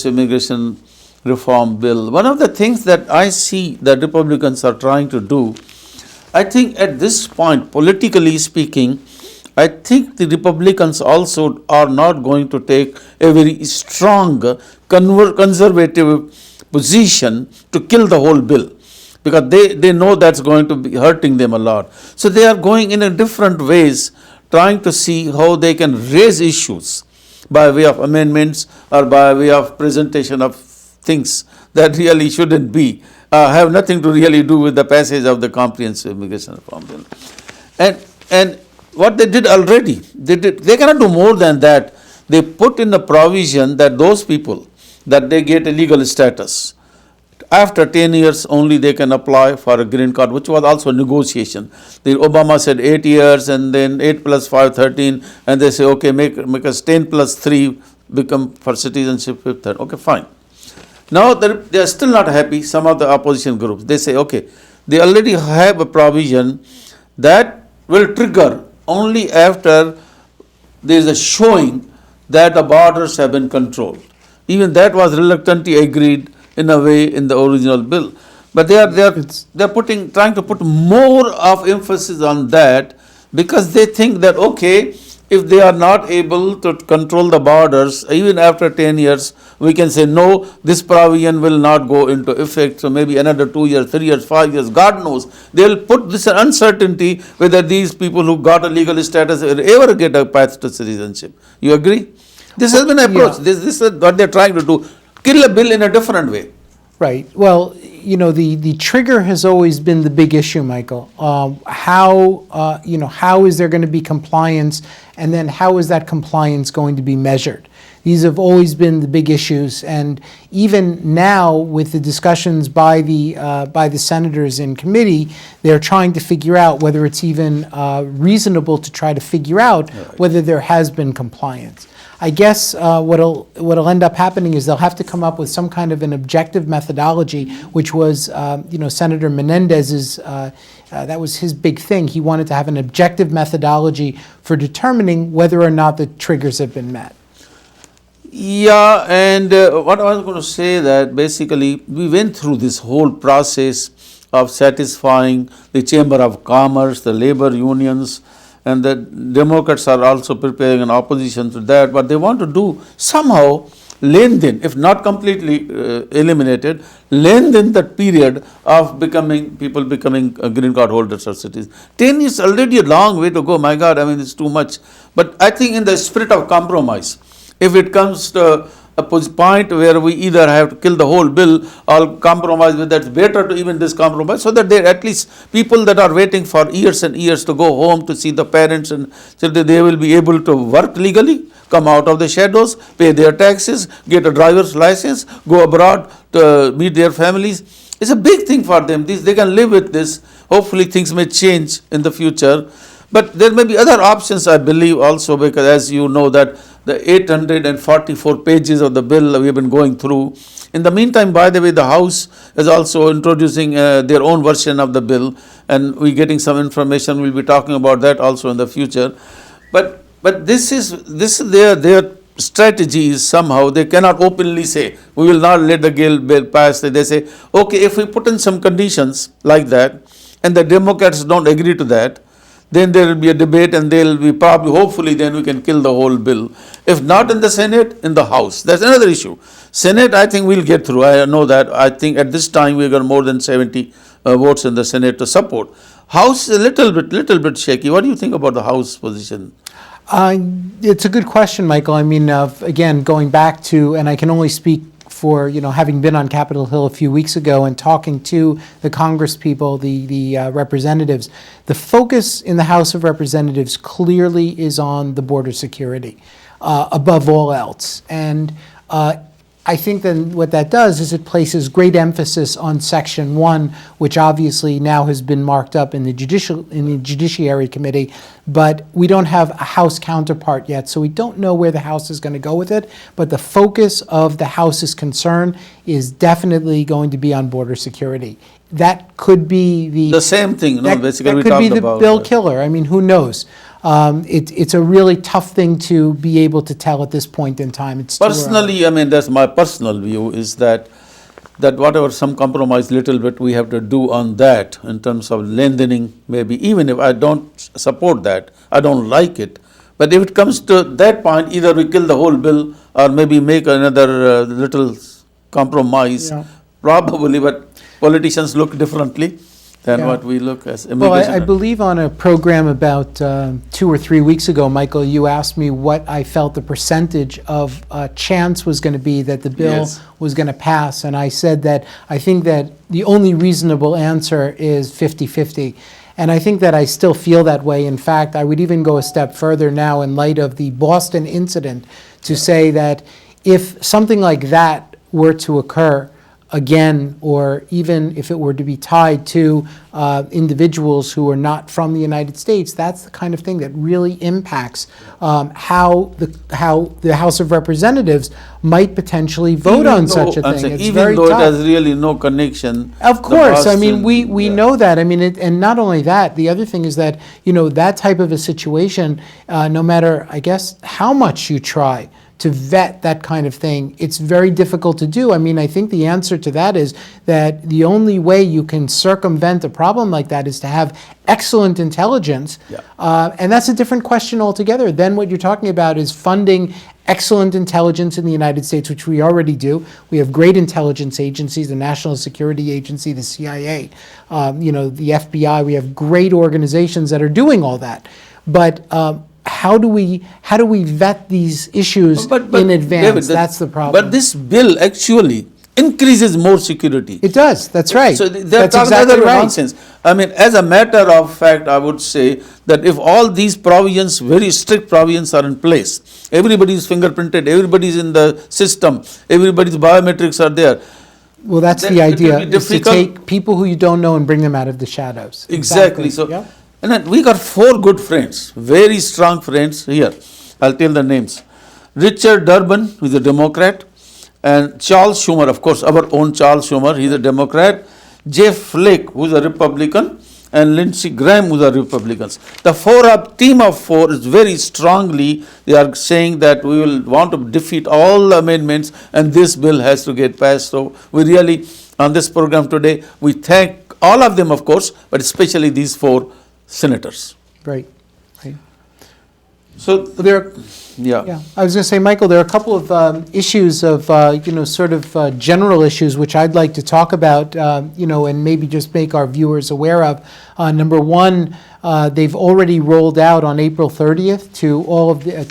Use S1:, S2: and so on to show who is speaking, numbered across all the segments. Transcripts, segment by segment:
S1: immigration reform bill. One of the things that I see that Republicans are trying to do, I think at this point, politically speaking, I think the Republicans also are not going to take a very strong conservative position to kill the whole bill, because they know that's going to be hurting them a lot. So they are going in a different ways, trying to see how they can raise issues by way of amendments or by way of presentation of things that really shouldn't be, have nothing to really do with the passage of the comprehensive immigration reform bill. And what they did already, they cannot do more than that. They put in the provision that those people, that they get a legal status. After 10 years only they can apply for a green card, which was also a negotiation. The Obama said 8 years, and then 8 plus 5, 13, and they say, okay, make us 10 plus 3 become for citizenship 5th. Okay, fine. Now they are still not happy, some of the opposition groups. They say, okay, they already have a provision that will trigger only after there is a showing that the borders have been controlled. Even that was reluctantly agreed in a way in the original bill. But they are trying to put more of emphasis on that, because they think that, okay, if they are not able to control the borders, even after 10 years, we can say, no, this provision will not go into effect. So maybe another 2 years, 3 years, 5 years, God knows. They'll put this uncertainty whether these people who got a legal status will ever get a path to citizenship. You agree? This has been an approach. Yeah. This is what they're trying to do. Kill a bill in a different way.
S2: Right. Well, the trigger has always been the big issue, Michael. How is there going to be compliance, and then how is that compliance going to be measured? These have always been the big issues, and even now with the discussions by the senators in committee, they're trying to figure out whether it's even reasonable to try to figure out whether there has been compliance. I guess what'll end up happening is they'll have to come up with some kind of an objective methodology, which was Senator Menendez's. That was his big thing. He wanted to have an objective methodology for determining whether or not the triggers have been met.
S1: Yeah, and what I was going to say that basically we went through this whole process of satisfying the Chamber of Commerce, the labor unions, and the Democrats are also preparing an opposition to that, but they want to do somehow lengthen, if not completely eliminated, lengthen that period of people becoming green card holders or citizens. 10 is already a long way to go. My God, I mean, it's too much. But I think in the spirit of compromise, if it comes to a point where we either have to kill the whole bill or compromise with that, it's better to even this compromise, so that at least people that are waiting for years and years to go home to see the parents, and so that they will be able to work legally, come out of the shadows, pay their taxes, get a driver's license, go abroad to meet their families. It's a big thing for them. They can live with this. Hopefully things may change in the future. But there may be other options, I believe, also, because as you know that the 844 pages of the bill we have been going through. In the meantime, by the way, the House is also introducing their own version of the bill, and we're getting some information. We'll be talking about that also in the future. But this is their strategy is somehow they cannot openly say we will not let the bill pass. They say, okay, if we put in some conditions like that, and the Democrats don't agree to that, then there will be a debate, and there will be hopefully then we can kill the whole bill. If not in the Senate, in the House. That's another issue. Senate, I think we'll get through. I know that. I think at this time we got more than 70 votes in the Senate to support. House is a little bit shaky. What do you think about the House position?
S2: It's a good question, Michael. I mean, again, going back to, and I can only speak for having been on Capitol Hill a few weeks ago and talking to the Congress people, the representatives, the focus in the House of Representatives clearly is on the border security above all else. And I think then what that does is it places great emphasis on Section 1, which obviously now has been marked up in the Judiciary Committee, but we don't have a House counterpart yet, so we don't know where the House is going to go with it. But the focus of the House's concern is definitely going to be on border security. That could be the
S1: same thing, basically
S2: that
S1: we
S2: could
S1: talked
S2: be the
S1: about
S2: bill killer. I mean, who knows? It's a really tough thing to be able to tell at this point in time. It's too early.
S1: Personally, I mean, that's my personal view, is that whatever some compromise little bit we have to do on that in terms of lengthening, maybe, even if I don't support that, I don't like it. But if it comes to that point, either we kill the whole bill or maybe make another little compromise,
S2: Yeah.
S1: probably, but politicians look differently than
S2: Yeah.
S1: what we look as
S2: Well,
S1: immigration.
S2: I believe on a program about 2 or 3 weeks ago, Michael, you asked me what I felt the percentage of chance was going to be that the bill
S1: Yes.
S2: was going to pass. And I said that I think that the only reasonable answer is 50-50. And I think that I still feel that way. In fact, I would even go a step further now in light of the Boston incident to say that if something like that were to occur again, or even if it were to be tied to individuals who are not from the United States, that's the kind of thing that really impacts how the House of Representatives might potentially vote
S1: Even
S2: on
S1: though-
S2: such a
S1: I'm
S2: thing.
S1: saying,
S2: It's
S1: even
S2: very
S1: though it
S2: tough.
S1: has really no connection.
S2: Of course,
S1: the
S2: I mean,
S1: Boston-
S2: we
S1: yeah.
S2: know that. I mean, and not only that, the other thing is that, that type of a situation, no matter, I guess, how much you try to vet that kind of thing, it's very difficult to do. I mean, I think the answer to that is that the only way you can circumvent a problem like that is to have excellent intelligence.
S1: Yeah.
S2: And that's a different question altogether. Then what you're talking about is funding excellent intelligence in the United States, which we already do. We have great intelligence agencies, the National Security Agency, the CIA, the FBI. We have great organizations that are doing all that. But how do we vet these issues in advance?
S1: David,
S2: That's the problem.
S1: But this bill actually increases more security.
S2: It does. That's right.
S1: So they're
S2: That's
S1: talking
S2: exactly
S1: other
S2: right.
S1: nonsense. I mean, as a matter of fact, I would say that if all these provisions, very strict provisions, are in place, everybody's fingerprinted, everybody's in the system, everybody's biometrics are there.
S2: Well, that's
S1: Then
S2: the
S1: it will
S2: idea,
S1: be
S2: is to
S1: difficult.
S2: take people who you don't know and bring them out of the shadows.
S1: Exactly. So,
S2: Yeah.
S1: and then we got 4 good friends, very strong friends here. I'll tell the names. Richard Durbin, who's a Democrat, and Charles Schumer, of course, our own Charles Schumer, he's a Democrat. Jeff Flake, who's a Republican, and Lindsey Graham, who's a Republicans. The team of 4 is very strongly, they are saying that we will want to defeat all the amendments and this bill has to get passed. So we really, on this program today, we thank all of them, of course, but especially these 4 senators.
S2: Right. Right.
S1: So
S2: There, yeah, I was going to say, Michael, there are a couple of issues of, sort of general issues which I'd like to talk about, and maybe just make our viewers aware of. Number one, they've already rolled out on April 30th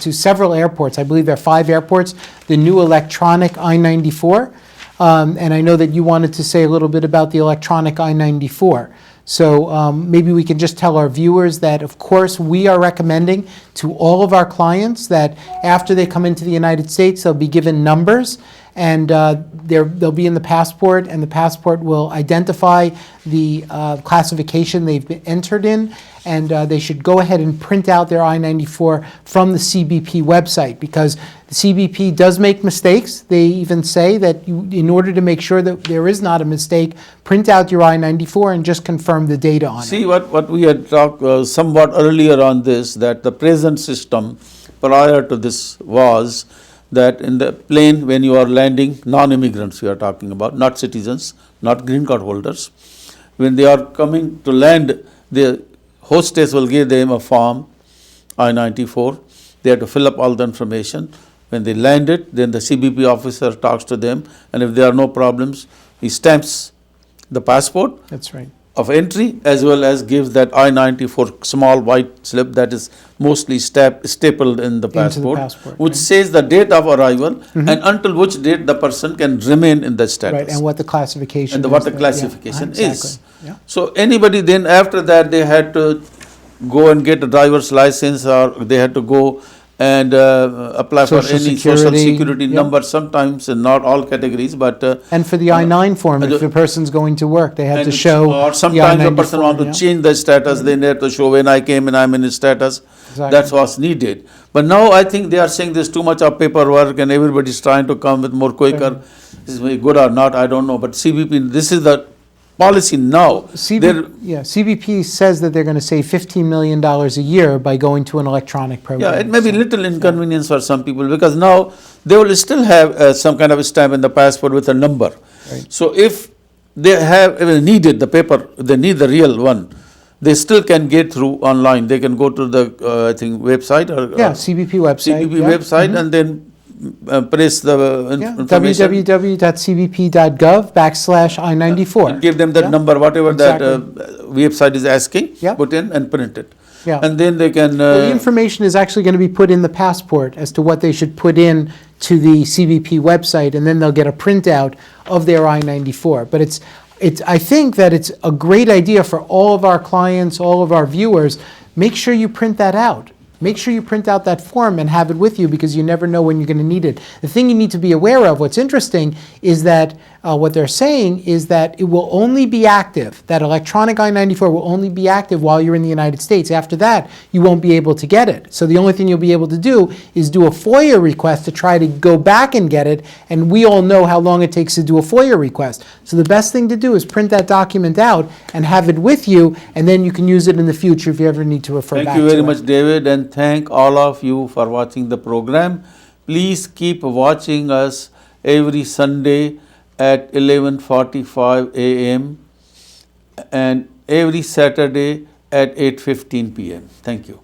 S2: to several airports. I believe there are 5 airports, the new electronic I-94. And I know that you wanted to say a little bit about the electronic I-94. So maybe we can just tell our viewers that, of course, we are recommending to all of our clients that after they come into the United States, they'll be given numbers, and they'll be in the passport, and the passport will identify the classification they've been entered in, and they should go ahead and print out their I-94 from the CBP website, because the CBP does make mistakes. They even say that in order to make sure that there is not a mistake, print out your I-94 and just confirm the data on it.
S1: see what we had talked somewhat earlier on this, that the present system prior to this was that in the plane when you are landing, non-immigrants we are talking about, not citizens, not green card holders, when they are coming to land, the hostess will give them a form, I-94, they have to fill up all the information. When they land it, then the CBP officer talks to them, and if there are no problems, he stamps the passport
S2: That's right.
S1: of entry as well as gives that I-94 small white slip that is mostly stapled in the passport,
S2: passport,
S1: which
S2: right.
S1: says the date of arrival and until which date the person can remain in that status.
S2: Right, and what the classification
S1: And
S2: is.
S1: what the
S2: that-
S1: classification
S2: yeah,
S1: is.
S2: exactly, yeah.
S1: So anybody then after that they had to go and get a driver's license, or they had to go and apply for
S2: Social
S1: any social
S2: Security,
S1: security
S2: yep.
S1: number, sometimes in not all categories, but
S2: And for the I-9 form, if
S1: and-
S2: the person's going to work, they have to
S1: and
S2: show.
S1: or
S2: the
S1: sometimes a
S2: I-94,
S1: person want to
S2: yeah.
S1: change the status, they need to show when I came and I'm in his status.
S2: Exactly.
S1: That's what's needed. But now I think they are saying there's too much of paperwork and everybody's trying to come with more quicker. Is it good or not, I don't know. But CBP, this is the policy now. They're-
S2: CBP says that they're going to save $15 million a year by going to an electronic program.
S1: Yeah, it may be
S2: So-
S1: little inconvenience for some people, because now they will still have some kind of a stamp in the passport with a number.
S2: Right.
S1: So if they have needed the paper, they need the real one, they still can get through online. They can go to the, I think, website or
S2: Yeah, CBP website.
S1: CBP
S2: yeah.
S1: website and then press the
S2: Yeah,
S1: information.
S2: www.cbp.gov/I-94.
S1: And give them that
S2: Yeah.
S1: number, whatever that website is asking,
S2: Yeah.
S1: put in and print it.
S2: Yeah.
S1: And then they can,
S2: Well, the information is actually going to be put in the passport as to what they should put in to the CBP website, and then they'll get a printout of their I-94. But I think that it's a great idea for all of our clients, all of our viewers. Make sure you print that out. Make sure you print out that form and have it with you, because you never know when you're going to need it. The thing you need to be aware of, what's interesting, is that what they're saying is that it will only be active, that electronic I-94 will only be active while you're in the United States. After that, you won't be able to get it. So the only thing you'll be able to do is do a FOIA request to try to go back and get it, and we all know how long it takes to do a FOIA request. So the best thing to do is print that document out and have it with you, and then you can use it in the future if you ever need to refer back to it.
S1: thank you very much, David, and thank all of you for watching the program. Please keep watching us every Sunday at 11:45 a.m. and every Saturday at 8:15 p.m. Thank you.